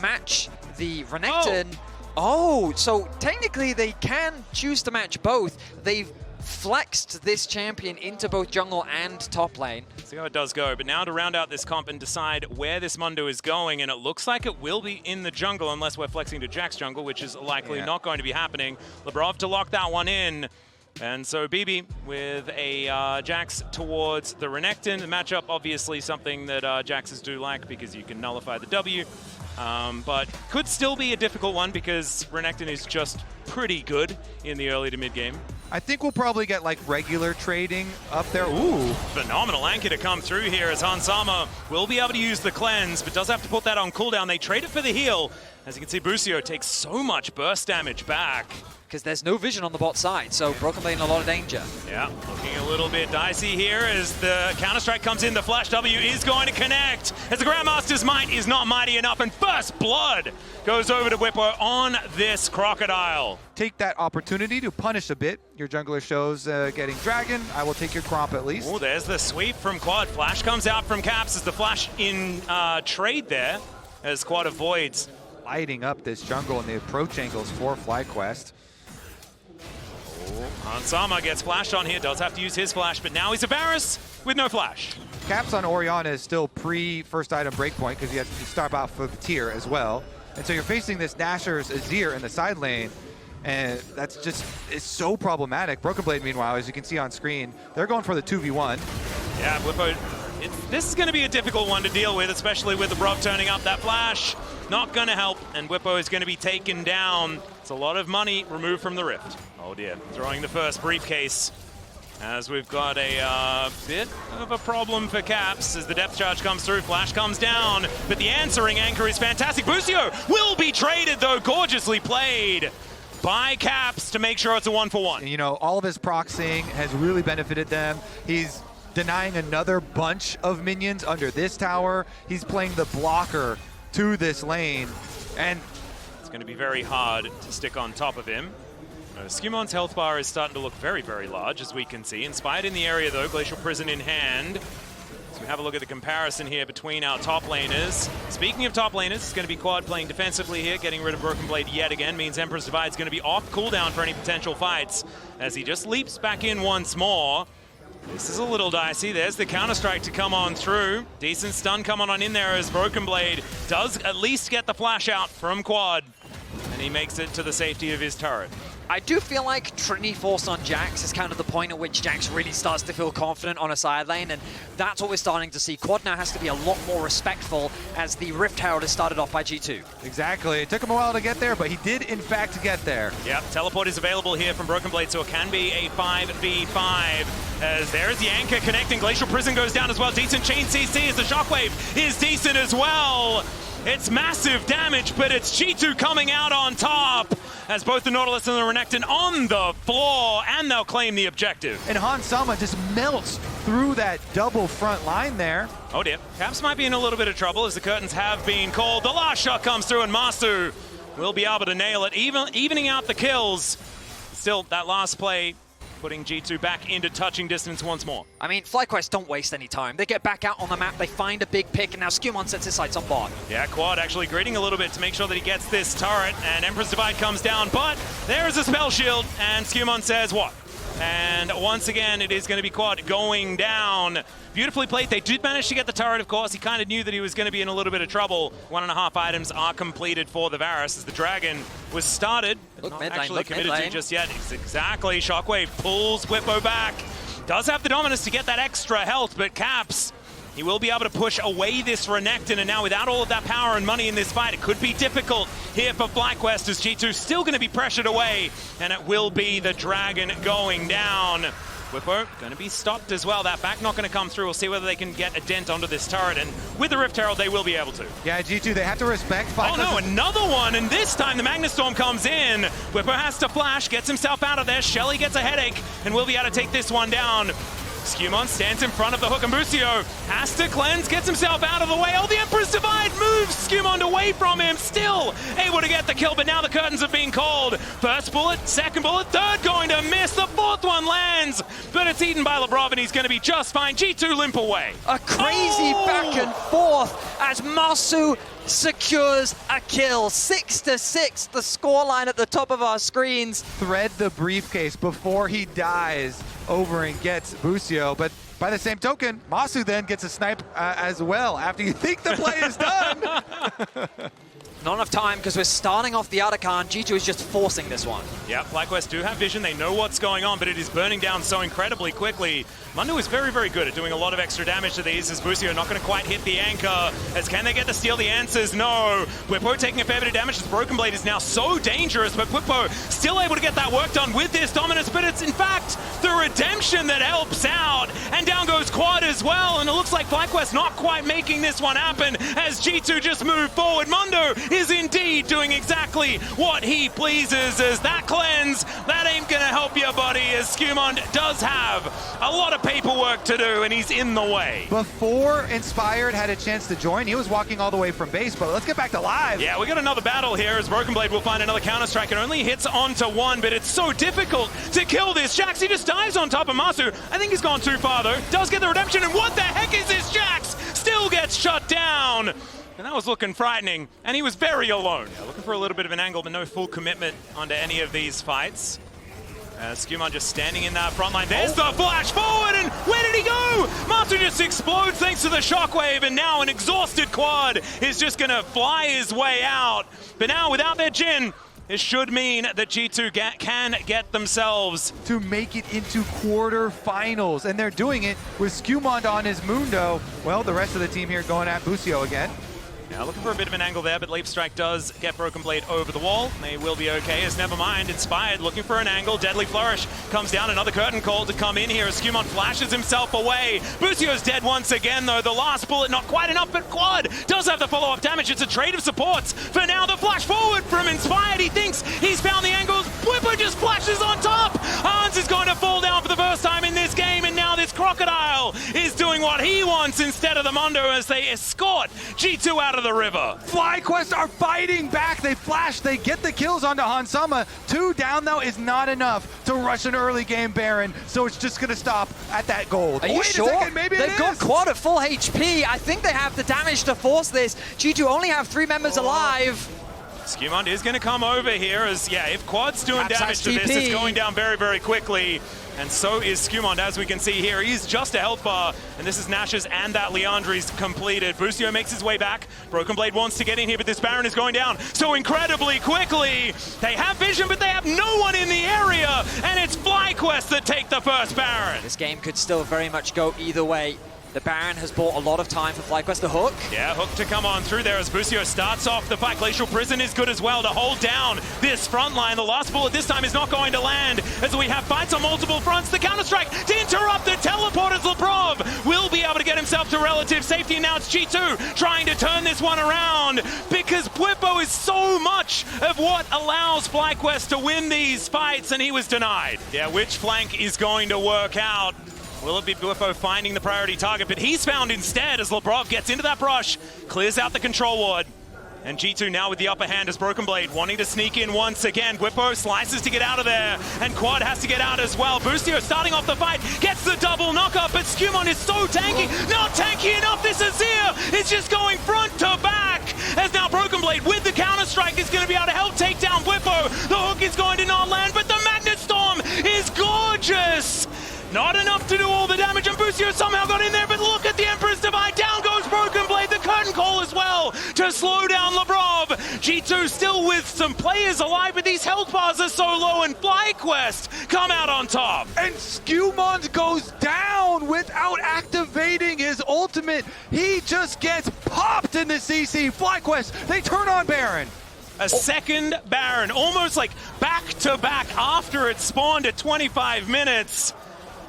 match the Renekton. Oh, so technically they can choose to match both. They've flexed this champion into both jungle and top lane. See how it does go, but now to round out this comp and decide where this Mundo is going, and it looks like it will be in the jungle unless we're flexing to Jack's jungle, which is likely not going to be happening. Labrov to lock that one in. And so BB with a Jax towards the Renekton. The matchup, obviously something that Jaxes do like because you can nullify the W. But could still be a difficult one because Renekton is just pretty good in the early to mid game. I think we'll probably get like regular trading up there. Ooh. Phenomenal anchor to come through here as Hansama will be able to use the cleanse, but does have to put that on cooldown. They trade it for the heal. As you can see, Busio takes so much burst damage back. Because there's no vision on the bot side, so Broken Blade in a lot of danger. Yeah, looking a little bit dicey here as the counter-strike comes in. The Flash W is going to connect as the Grandmaster's might is not mighty enough, and first blood goes over to Whippo on this Crocodile. Take that opportunity to punish a bit. Your jungler shows getting Dragon. I will take your Cromp at least. Oh, there's the sweep from Quad. Flash comes out from Caps as the Flash in trade there as Quad avoids. Lighting up this jungle and the approach angles for FlyQuest. Hansama gets flashed on here, does have to use his flash, but now he's a Varus with no flash. Caps on Orianna is still pre-first item breakpoint because you have to start off for the tier as well. And so you're facing this Nashor's Azir in the side lane, and that's just, it's so problematic. Broken Blade, meanwhile, as you can see on screen, they're going for the 2v1. Yeah, Whippo, this is going to be a difficult one to deal with, especially with the Brock turning up that flash. Not going to help, and Whippo is going to be taken down. It's a lot of money removed from the Rift. Oh dear, throwing the first briefcase as we've got a bit of a problem for Caps as the depth charge comes through. Flash comes down, but the answering anchor is fantastic. Busio will be traded though, gorgeously played by Caps to make sure it's a 1-for-1. And, you know, all of his proxying has really benefited them. He's denying another bunch of minions under this tower. He's playing the blocker to this lane, and it's going to be very hard to stick on top of him. Skumon's health bar is starting to look very, very large, as we can see. Inspired in the area, though, Glacial Prison in hand. So we have a look at the comparison here between our top laners. Speaking of top laners, it's going to be Quad playing defensively here, getting rid of Broken Blade yet again. Means Emperor's Divide is going to be off cooldown for any potential fights, as he just leaps back in once more. This is a little dicey. There's the counter-strike to come on through. Decent stun coming on in there as Broken Blade does at least get the flash out from Quad. And he makes it to the safety of his turret. I do feel like Trinity Force on Jax is kind of the point at which Jax really starts to feel confident on a side lane, and that's what we're starting to see. Quad now has to be a lot more respectful as the Rift Herald is started off by G2. Exactly. It took him a while to get there, but he did in fact get there. Yep, teleport is available here from Broken Blade, so it can be a 5v5. As there's the anchor connecting. Glacial Prison goes down as well. Decent chain CC as the Shockwave is decent as well. It's massive damage, but it's G2 coming out on top as both the Nautilus and the Renekton on the floor, and they'll claim the objective. And Hansama just melts through that double front line there. Oh dear, Caps might be in a little bit of trouble as the curtains have been called. The last shot comes through and Masu will be able to nail it, evening out the kills. Still, that last play putting G2 back into touching distance once more. I mean, FlyQuest don't waste any time. They get back out on the map, they find a big pick, and now Skumon sets his sights on bot. Yeah, Quad actually greeting a little bit to make sure that he gets this turret, and Emperor's Divide comes down, but there is a spell shield, and Skumon says what? And once again, it is going to be Quad going down. Beautifully played. They did manage to get the turret, of course. He kind of knew that he was going to be in a little bit of trouble. 1.5 items are completed for the Varus as the Dragon was started, but not actually committed to just yet. Exactly. Shockwave pulls Whippo back. Does have the dominance to get that extra health, but Caps, he will be able to push away this Renekton, and now without all of that power and money in this fight, it could be difficult here for FlyQuest as G2 still going to be pressured away, and it will be the Dragon going down. Whippo going to be stopped as well. That back not going to come through. We'll see whether they can get a dent onto this turret, and with the Rift Herald, they will be able to. Yeah, G2, they have to respect Oh no, another one, and this time the Magnustorm comes in. Whippo has to flash, gets himself out of there. Shelly gets a headache, and will be able to take this one down. Skumon stands in front of the hook, and Busio has to cleanse, gets himself out of the way. Oh, the Emperor's Divide moves Skumon away from him, still able to get the kill, but now the curtains have been called. First bullet, second bullet, third going to miss, the fourth one lands, but it's eaten by Labrov, and he's going to be just fine. G2 limp away. A crazy back and forth as Masu secures a kill. 6-6, the scoreline at the top of our screens. Thread the briefcase before he dies over and gets Busio, but by the same token, Masu then gets a snipe as well after you think the play is done. Not enough time because we're starting off the Arakan. G2 is just forcing this one. Yeah, FlyQuest do have vision. They know what's going on, but it is burning down so incredibly quickly. Mundo is very, very good at doing a lot of extra damage to these, as Busio not going to quite hit the anchor. As can they get to steal the answers? No. Whippo taking a fair bit of damage as Broken Blade is now so dangerous, but Whippo still able to get that work done with this dominance, but it's in fact the redemption that helps out. And down goes Quad as well, and it looks like FlyQuest not quite making this one happen as G2 just move forward. Mundo is indeed doing exactly what he pleases, as that cleanse, that ain't gonna help you, buddy, as Skumond does have a lot of paperwork to do, and he's in the way. Before Inspired had a chance to join, he was walking all the way from base, but let's get back to live. Yeah, we got another battle here as Broken Blade will find another counter-strike. It only hits onto one, but it's so difficult to kill this. Jax, he just dives on top of Masu. I think he's gone too far, though. Does get the redemption, and what the heck is this? Jax still gets shut down. And that was looking frightening, and he was very alone. Yeah, looking for a little bit of an angle, but no full commitment onto any of these fights. Skumon just standing in that front line. There's the flash forward, and where did he go? Masu just explodes thanks to the shockwave, and now an exhausted Quad is just gonna fly his way out. But now, without their Jhin, it should mean that G2 can get themselves to make it into quarterfinals, and they're doing it with Skumond on his Mundo. Well, the rest of the team here going at Busio again. Yeah, looking for a bit of an angle there, but Leap Strike does get Broken Blade over the wall. They will be okay, as never mind. Inspired, looking for an angle. Deadly Flourish comes down. Another curtain call to come in here as Skumond flashes himself away. Busio's dead once again, though. The last bullet not quite enough, but Quad does have the follow-up damage. It's a trade of supports. For now, the flash forward from Inspired. He thinks he's found the angles. Whippo just flashes on top. Hans is going to fall down for the first time in this game, and now this Crocodile is doing what he wants instead of the Mundo as they escort G2 out of the river. FlyQuest are fighting back. They flash, they get the kills onto Hansama. 2 down, though, is not enough to rush an early game Baron, so it's just going to stop at that gold. Are you sure? Wait a second, maybe They've got Quad at full HP. I think they have the damage to force this. G2 only have 3 members alive. Skumond is going to come over here as, yeah, if Quad's doing Perhaps damage to this, it's going down very, very quickly. And so is Skumond, as we can see here. He's just a health bar, and this is Nash's and that Leandri's completed. Busio makes his way back. Broken Blade wants to get in here, but this Baron is going down so incredibly quickly. They have vision, but they have no one in the area, and it's FlyQuest that take the first Baron. This game could still very much go either way. The Baron has bought a lot of time for FlyQuest. The hook. Yeah, hook to come on through there as Busio starts off the fight. Glacial Prison is good as well to hold down this front line. The last bullet this time is not going to land as we have fights on multiple fronts. The counter-strike to interrupt the teleporters. Labrov will be able to get himself to relative safety. Now it's G2 trying to turn this one around because Whippo is so much of what allows FlyQuest to win these fights, and he was denied. Yeah, which flank is going to work out? Will it be Whippo finding the priority target? But he's found instead as Labrov gets into that brush, clears out the control ward. And G2 now with the upper hand as Broken Blade wanting to sneak in once again. Whippo slices to get out of there, and Quad has to get out as well. Busio starting off the fight, gets the double knockup, but Skumond is so tanky. Not tanky enough, this Azir is just going front to back. As now Broken Blade with the counter-strike is going to be able to help take down Whippo. The hook is going to not land, but the Magnet Storm is gorgeous. Not enough to do all the damage, and Busio somehow got in there, but look at the Emperor's Divide. Down goes Broken Blade, the curtain call as well to slow down Labrov. G2 still with some players alive, but these health bars are so low, and FlyQuest come out on top. And Skumond goes down without activating his ultimate. He just gets popped in the CC. FlyQuest, they turn on Baron. A second Baron, almost like back-to-back after it spawned at 25 minutes.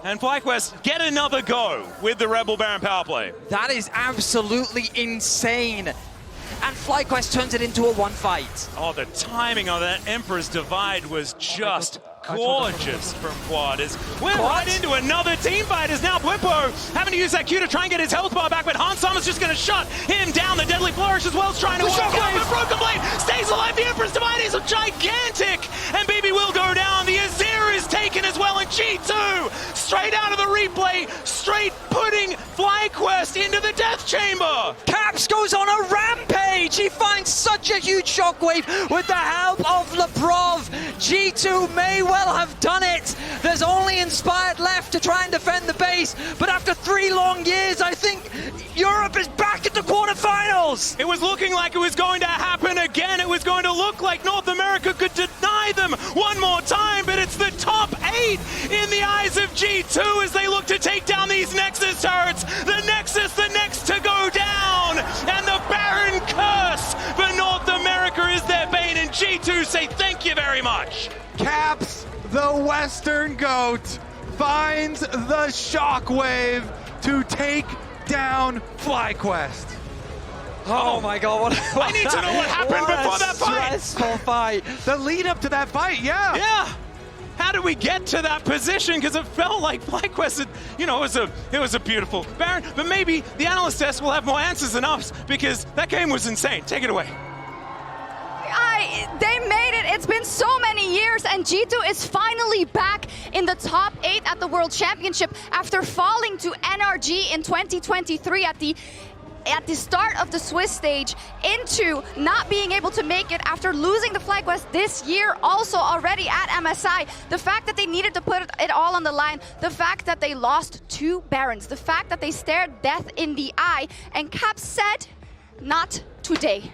And FlyQuest get another go with the Rebel Baron power play. That is absolutely insane. And FlyQuest turns it into a one fight. Oh, the timing of that Emperor's Divide was just gorgeous from Quad. We're right into another team fight as now Whippo having to use that Q to try and get his health bar back, but Hansama's just going to shut him down. The Deadly Flourish as well is trying to work out, but Broken Blade stays alive. The Emperor's Divide is gigantic, and Baby will go down. The Azir is taken as well, and G2 straight out of the replay, straight putting FlyQuest into the death chamber. Caps goes on a rampage. He huge shockwave with the help of Lebrov. G2 may well have done it. There's only Inspired left to try and defend the base, but after 3 long years, I think Europe is back at the quarterfinals. It was looking like it was going to happen again. It was going to look like North America could deny them one more time, but it's the top 8 in the eyes of G2 as they look to take down these Nexus turrets. The Nexus, the next to go down, and the Baron curse for North America is their bane, and G2 say thank you very much. Caps, the Western GOAT, finds the shockwave to take down FlyQuest. Oh my god, what I need to know what happened before that fight. Stressful fight. The lead up to that fight, yeah. Yeah. How did we get to that position? Because it felt like FlyQuest, it was a beautiful Baron. But maybe the analyst test will have more answers than us because that game was insane. Take it away. They made it. It's been so many years, and G2 is finally back in the top 8 at the World Championship after falling to NRG in 2023 at the start of the Swiss stage, into not being able to make it after losing the FlyQuest this year, also already at MSI. The fact that they needed to put it all on the line, the fact that they lost 2 Barons, the fact that they stared death in the eye, and Cap said, not today.